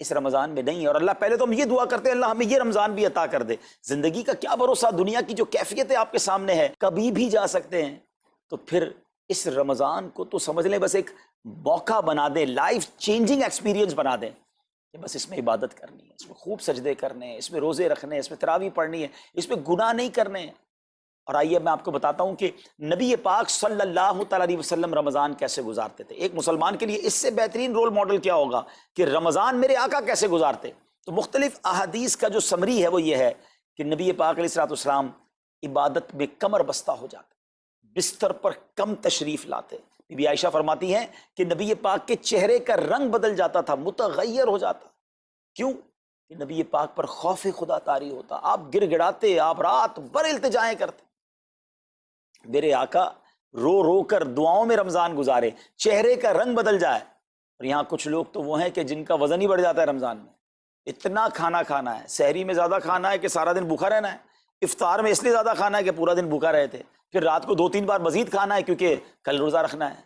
اس رمضان میں نہیں ہے۔ اور اللہ پہلے تو ہم یہ دعا کرتے ہیں اللہ ہمیں یہ رمضان بھی عطا کر دے۔ زندگی کا کیا بھروسہ، دنیا کی جو کیفیت ہے آپ کے سامنے ہے، کبھی بھی جا سکتے ہیں، تو پھر اس رمضان کو تو سمجھ لیں بس ایک موقع بنا دیں، لائف چینجنگ ایکسپیرینس بنا دیں کہ بس اس میں عبادت کرنی ہے، اس میں خوب سجدے کرنے ہیں، اس میں روزے رکھنے ہیں، اس میں تراویح پڑھنی ہے، اس میں گناہ نہیں کرنے ہیں۔ اور آئیے میں آپ کو بتاتا ہوں کہ نبی پاک صلی اللہ تعالیٰ علیہ وسلم رمضان کیسے گزارتے تھے۔ ایک مسلمان کے لیے اس سے بہترین رول ماڈل کیا ہوگا کہ رمضان میرے آقا کیسے گزارتے۔ تو مختلف احادیث کا جو سمری ہے وہ یہ ہے کہ نبی پاک علیہ السلام عبادت میں کمر بستہ ہو جاتے، بستر پر کم تشریف لاتے۔ بی بی عائشہ فرماتی ہیں کہ نبی پاک کے چہرے کا رنگ بدل جاتا تھا، متغیر ہو جاتا۔ کیوں؟ کہ نبی پاک پر خوف خدا طاری ہوتا، آپ گر گڑاتے، آپ رات بھر التجائیں کرتے۔ میرے آقا رو رو کر دعاؤں میں رمضان گزارے، چہرے کا رنگ بدل جائے۔ اور یہاں کچھ لوگ تو وہ ہیں کہ جن کا وزن ہی بڑھ جاتا ہے رمضان میں، اتنا کھانا کھانا ہے، سحری میں زیادہ کھانا ہے کہ سارا دن بھوکا رہنا ہے، افطار میں اس لیے زیادہ کھانا ہے کہ پورا دن بھوکا رہے تھے، پھر رات کو 2-3 بار مزید کھانا ہے کیونکہ کل روزہ رکھنا ہے۔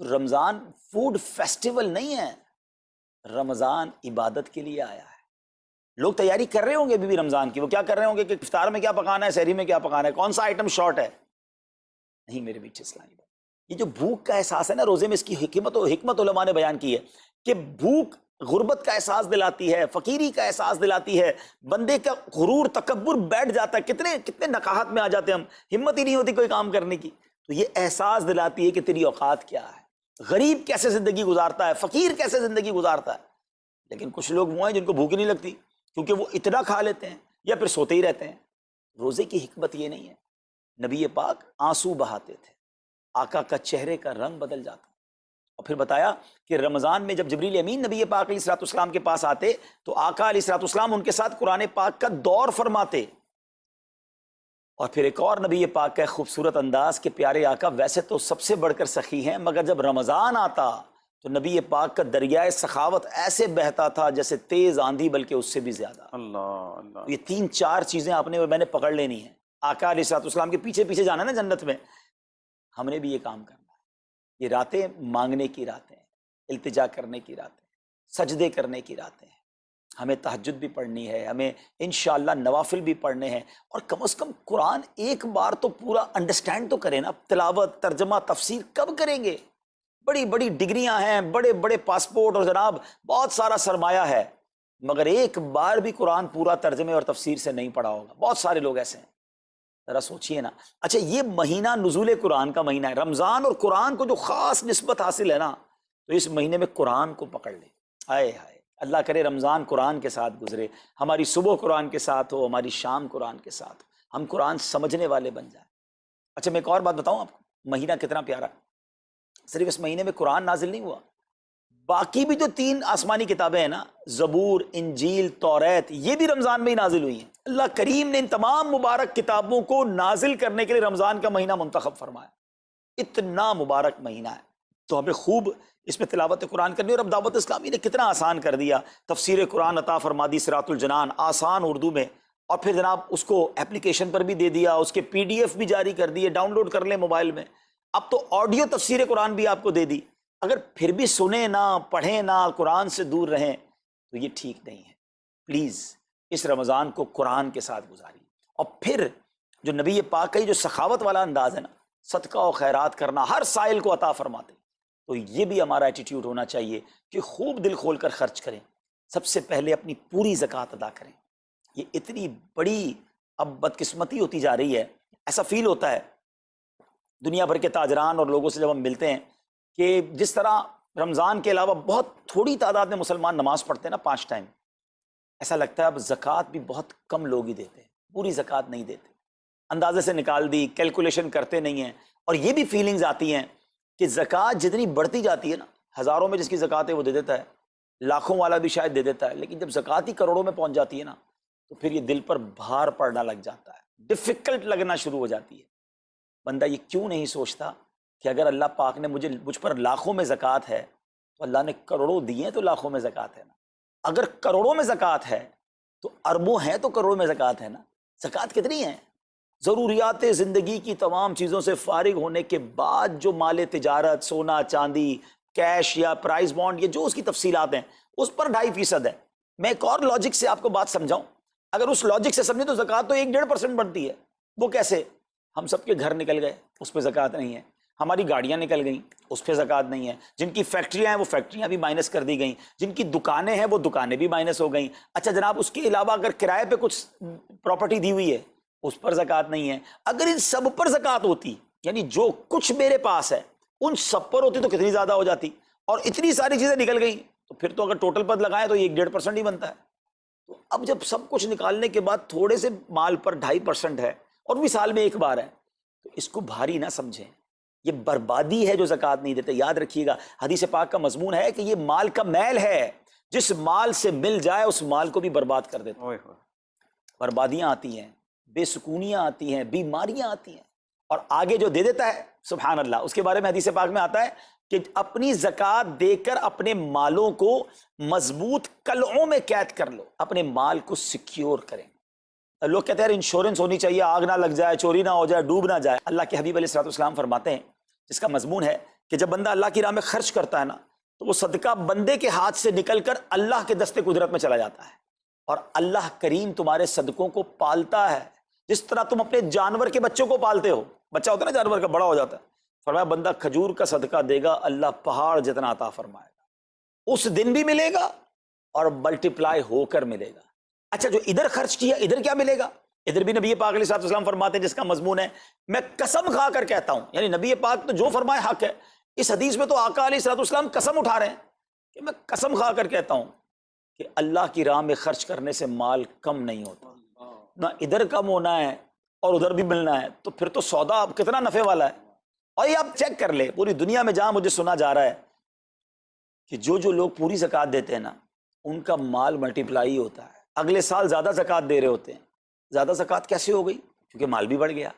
تو رمضان فوڈ فیسٹیول نہیں ہے، رمضان عبادت کے لیے آیا ہے۔ لوگ تیاری کر رہے ہوں گے بھی رمضان کی، وہ کیا کر رہے ہوں گے کہ افطار میں کیا پکانا ہے، سحری میں کیا پکانا ہے، کون سا آئٹم شارٹ ہے۔ نہیں میرے بیچ اسلامی بات، یہ جو بھوک کا احساس ہے نا روزے میں، اس کی حکمت علماء نے بیان کی ہے کہ بھوک غربت کا احساس دلاتی ہے، فقیری کا احساس دلاتی ہے، بندے کا غرور تکبر بیٹھ جاتا ہے، کتنے نقاہت میں آ جاتے ہیں ہم، ہمت ہی نہیں ہوتی کوئی کام کرنے کی۔ تو یہ احساس دلاتی ہے کہ تیری اوقات کیا ہے، غریب کیسے زندگی گزارتا ہے، فقیر کیسے زندگی گزارتا ہے۔ لیکن کچھ لوگ وہ ہیں جن کو بھوک ہی نہیں لگتی کیونکہ وہ اتنا کھا لیتے ہیں یا پھر سوتے ہی رہتے ہیں۔ روزے کی حکمت یہ نہیں ہے، نبی پاک آنسو بہاتے تھے، آقا کا چہرے کا رنگ بدل جاتا۔ اور پھر بتایا کہ رمضان میں جب جبریل امین نبی پاک علیہ السلام کے پاس آتے تو آقا علیہ السلام ان کے ساتھ قرآن پاک کا دور فرماتے۔ اور پھر ایک اور نبی پاک کا خوبصورت انداز کہ پیارے آقا ویسے تو سب سے بڑھ کر سخی ہیں، مگر جب رمضان آتا تو نبی پاک کا دریائے سخاوت ایسے بہتا تھا جیسے تیز آندھی، بلکہ اس سے بھی زیادہ۔ اللہ اللہ، یہ 3-4 چیزیں آپ نے میں نے پکڑ لینی ہیں۔ آقا علیہ السلام کے پیچھے پیچھے جانا نا جنت میں، ہم نے بھی یہ کام کرنا ہے۔ یہ راتیں مانگنے کی راتیں ہیں، التجا کرنے کی راتیں، سجدے کرنے کی راتیں ہیں۔ ہمیں تہجد بھی پڑھنی ہے، ہمیں انشاءاللہ نوافل بھی پڑھنے ہیں، اور کم از کم قرآن ایک بار تو پورا انڈرسٹینڈ تو کریں نا۔ تلاوت، ترجمہ، تفسیر کب کریں گے؟ بڑی بڑی ڈگریاں ہیں، بڑے بڑے پاسپورٹ اور جناب بہت سارا سرمایہ ہے، مگر ایک بار بھی قرآن پورا ترجمے اور تفسیر سے نہیں پڑھا ہوگا۔ بہت سارے لوگ ایسے ہیں، ذرا سوچئے نا۔ اچھا یہ مہینہ نزول قرآن کا مہینہ ہے، رمضان اور قرآن کو جو خاص نسبت حاصل ہے نا، تو اس مہینے میں قرآن کو پکڑ لیں۔ آئے ہائے، اللہ کرے رمضان قرآن کے ساتھ گزرے، ہماری صبح قرآن کے ساتھ ہو، ہماری شام قرآن کے ساتھ ہو، ہم قرآن سمجھنے والے بن جائیں۔ اچھا میں ایک اور بات بتاؤں آپ کو، مہینہ کتنا پیارا ہے۔ صرف اس مہینے میں قرآن نازل نہیں ہوا، باقی بھی جو 3 آسمانی کتابیں ہیں نا، زبور، انجیل، توریت، یہ بھی رمضان میں ہی نازل ہوئی ہیں۔ اللہ کریم نے ان تمام مبارک کتابوں کو نازل کرنے کے لیے رمضان کا مہینہ منتخب فرمایا۔ اتنا مبارک مہینہ ہے تو ہمیں خوب اس میں تلاوت قرآن کرنی۔ اور اب دعوت اسلامی نے کتنا آسان کر دیا، تفسیر قرآن عطا فرما دی، صراط الجنان آسان اردو میں، اور پھر جناب اس کو اپلیکیشن پر بھی دے دیا، اس کے PDF بھی جاری کر دیے، ڈاؤن لوڈ کر لیں موبائل میں۔ اب تو آڈیو تفسیر قرآن بھی آپ کو دے دی۔ اگر پھر بھی سنیں نہ، پڑھیں نہ، قرآن سے دور رہیں تو یہ ٹھیک نہیں ہے۔ پلیز اس رمضان کو قرآن کے ساتھ گزاریے۔ اور پھر جو نبی پاک کا یہ جو سخاوت والا انداز ہے نا، صدقہ و خیرات کرنا، ہر سائل کو عطا فرماتے، تو یہ بھی ہمارا ایٹیٹیوڈ ہونا چاہیے کہ خوب دل کھول کر خرچ کریں۔ سب سے پہلے اپنی پوری زکوٰۃ ادا کریں۔ یہ اتنی بڑی اب بدقسمتی ہوتی جا رہی ہے، ایسا فیل ہوتا ہے دنیا بھر کے تاجران اور لوگوں سے جب ہم ملتے ہیں کہ جس طرح رمضان کے علاوہ بہت تھوڑی تعداد میں مسلمان نماز پڑھتے ہیں نا 5 ٹائم، ایسا لگتا ہے اب زکوٰۃ بھی بہت کم لوگ ہی دیتے ہیں، پوری زکوٰۃ نہیں دیتے، اندازے سے نکال دی، کیلکولیشن کرتے نہیں ہیں۔ اور یہ بھی فیلنگز آتی ہیں کہ زکوٰۃ جتنی بڑھتی جاتی ہے نا، ہزاروں میں جس کی زکوٰۃ ہے وہ دے دیتا ہے، لاکھوں والا بھی شاید دے دیتا ہے، لیکن جب زکوٰۃ ہی کروڑوں میں پہنچ جاتی ہے نا، تو پھر یہ دل پر بھار پڑنا لگ جاتا ہے، ڈیفیکلٹ لگنا شروع ہو جاتی ہے۔ بندہ یہ کیوں نہیں سوچتا کہ اگر اللہ پاک نے مجھ پر لاکھوں میں زکوٰۃ ہے تو اللہ نے کروڑوں دیے ہیں تو لاکھوں میں زکوٰۃ ہے نا، اگر کروڑوں میں زکوٰۃ ہے تو اربوں ہیں تو کروڑوں میں زکوٰۃ ہے نا۔ زکوٰۃ کتنی ہے؟ ضروریات زندگی کی تمام چیزوں سے فارغ ہونے کے بعد جو مال تجارت، سونا چاندی، کیش یا پرائز بانڈ، یہ جو اس کی تفصیلات ہیں، اس پر 2.5% ہے۔ میں ایک اور لاجک سے آپ کو بات سمجھاؤں، اگر اس لاجک سے سمجھیں تو زکوٰۃ تو 1-1.5% بنتی ہے۔ وہ کیسے؟ ہم سب کے گھر نکل گئے، اس پہ زکوٰۃ نہیں ہے، ہماری گاڑیاں نکل گئیں، اس پہ زکوٰۃ نہیں ہے، جن کی فیکٹریاں ہیں وہ فیکٹریاں بھی مائنس کر دی گئیں، جن کی دکانیں ہیں وہ دکانیں بھی مائنس ہو گئیں۔ اچھا جناب، اس کے علاوہ اگر کرائے پہ کچھ پراپرٹی دی ہوئی ہے اس پر زکوٰۃ نہیں ہے۔ اگر ان سب پر زکوٰۃ ہوتی، یعنی جو کچھ میرے پاس ہے ان سب پر ہوتی تو کتنی زیادہ ہو جاتی، اور اتنی ساری چیزیں نکل گئیں تو پھر تو اگر ٹوٹل پر لگائیں تو یہ 1.5% ہی بنتا ہے۔ تو اب جب سب کچھ نکالنے کے بعد تھوڑے سے مال پر 2.5% ہے اور بھی سال میں ایک بار ہے، تو اس کو بھاری نہ سمجھیں، یہ بربادی ہے جو زکوٰۃ نہیں دیتے۔ یاد رکھیے گا، حدیث پاک کا مضمون ہے کہ یہ مال کا میل ہے، جس مال سے مل جائے اس مال کو بھی برباد کر دیتا ہے۔ بربادیاں آتی ہیں، بے سکونیاں آتی ہیں، بیماریاں آتی ہیں، اور آگے جو دے دیتا ہے سبحان اللہ، اس کے بارے میں حدیث پاک میں آتا ہے کہ اپنی زکوٰۃ دے کر اپنے مالوں کو مضبوط قلعوں میں قید کر لو، اپنے مال کو سیکیور کریں۔ لوگ کہتے ہیں انشورنس ہونی چاہیے، آگ نہ لگ جائے، چوری نہ ہو جائے، ڈوب نہ جائے۔ اللہ کے حبیب علیہ الصلوۃ والسلام فرماتے ہیں، جس کا مضمون ہے کہ جب بندہ اللہ کی راہ میں خرچ کرتا ہے نا، تو وہ صدقہ بندے کے ہاتھ سے نکل کر اللہ کے دستے قدرت میں چلا جاتا ہے، اور اللہ کریم تمہارے صدقوں کو پالتا ہے، جس طرح تم اپنے جانور کے بچوں کو پالتے ہو۔ بچہ ہوتا ہے نا جانور کا، بڑا ہو جاتا ہے، فرمایا بندہ کھجور کا صدقہ دے گا، اللہ پہاڑ جتنا عطا فرمائے گا، اس دن بھی ملے گا اور ملٹیپلائی ہو کر ملے گا۔ اچھا، جو ادھر خرچ کیا ادھر کیا ملے گا؟ ادھر بھی نبی پاک علیہ الصلوۃ والسلام فرماتے ہیں، جس کا مضمون ہے میں قسم کھا کر کہتا ہوں، یعنی نبی پاک تو جو فرمائے حق ہے۔ اس حدیث میں تو آقا علیہ الصلوۃ والسلام قسم اٹھا رہے ہیں کہ میں قسم کھا کر کہتا ہوں کہ اللہ کی راہ میں خرچ کرنے سے مال کم نہیں ہوتا، نہ ادھر کم ہونا ہے اور ادھر بھی ملنا ہے، تو پھر تو سودا اب کتنا نفع والا ہے۔ اور یہ آپ چیک کر لیں، پوری دنیا میں جہاں مجھے سنا جا رہا ہے کہ جو لوگ پوری زکوٰۃ دیتے ہیں نا، ان کا مال ملٹیپلائی ہوتا ہے، اگلے سال زیادہ زکوٰۃ دے رہے ہوتے ہیں۔ زیادہ زکوٰۃ کیسے ہو گئی؟ کیونکہ مال بھی بڑھ گیا،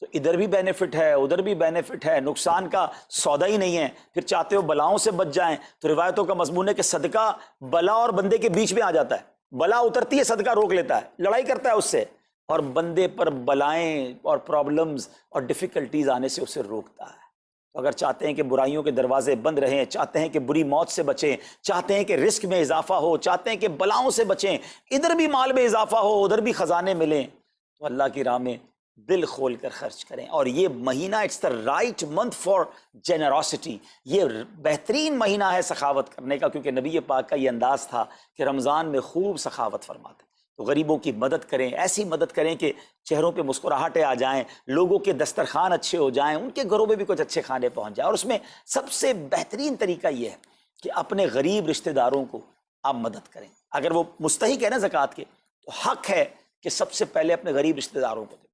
تو ادھر بھی بینیفٹ ہے ادھر بھی بینیفٹ ہے، نقصان کا سودا ہی نہیں ہے۔ پھر چاہتے ہو بلاؤں سے بچ جائیں، تو روایتوں کا مضمون ہے کہ صدقہ بلا اور بندے کے بیچ میں آ جاتا ہے، بلا اترتی ہے صدقہ روک لیتا ہے، لڑائی کرتا ہے اس سے، اور بندے پر بلائیں اور پرابلمز اور ڈیفیکلٹیز آنے سے اسے روکتا ہے۔ تو اگر چاہتے ہیں کہ برائیوں کے دروازے بند رہیں، چاہتے ہیں کہ بری موت سے بچیں، چاہتے ہیں کہ رزق میں اضافہ ہو، چاہتے ہیں کہ بلاؤں سے بچیں، ادھر بھی مال میں اضافہ ہو ادھر بھی خزانے ملیں، تو اللہ کی راہ میں دل کھول کر خرچ کریں۔ اور یہ مہینہ it's the right month for generosity, یہ بہترین مہینہ ہے سخاوت کرنے کا، کیونکہ نبی پاک کا یہ انداز تھا کہ رمضان میں خوب سخاوت فرماتے۔ تو غریبوں کی مدد کریں، ایسی مدد کریں کہ چہروں پہ مسکراہٹیں آ جائیں، لوگوں کے دسترخوان اچھے ہو جائیں، ان کے گھروں میں بھی کچھ اچھے کھانے پہنچ جائیں۔ اور اس میں سب سے بہترین طریقہ یہ ہے کہ اپنے غریب رشتہ داروں کو آپ مدد کریں۔ اگر وہ مستحق ہے نا زکوٰۃ کے، تو حق ہے کہ سب سے پہلے اپنے غریب رشتہ داروں کو دیں۔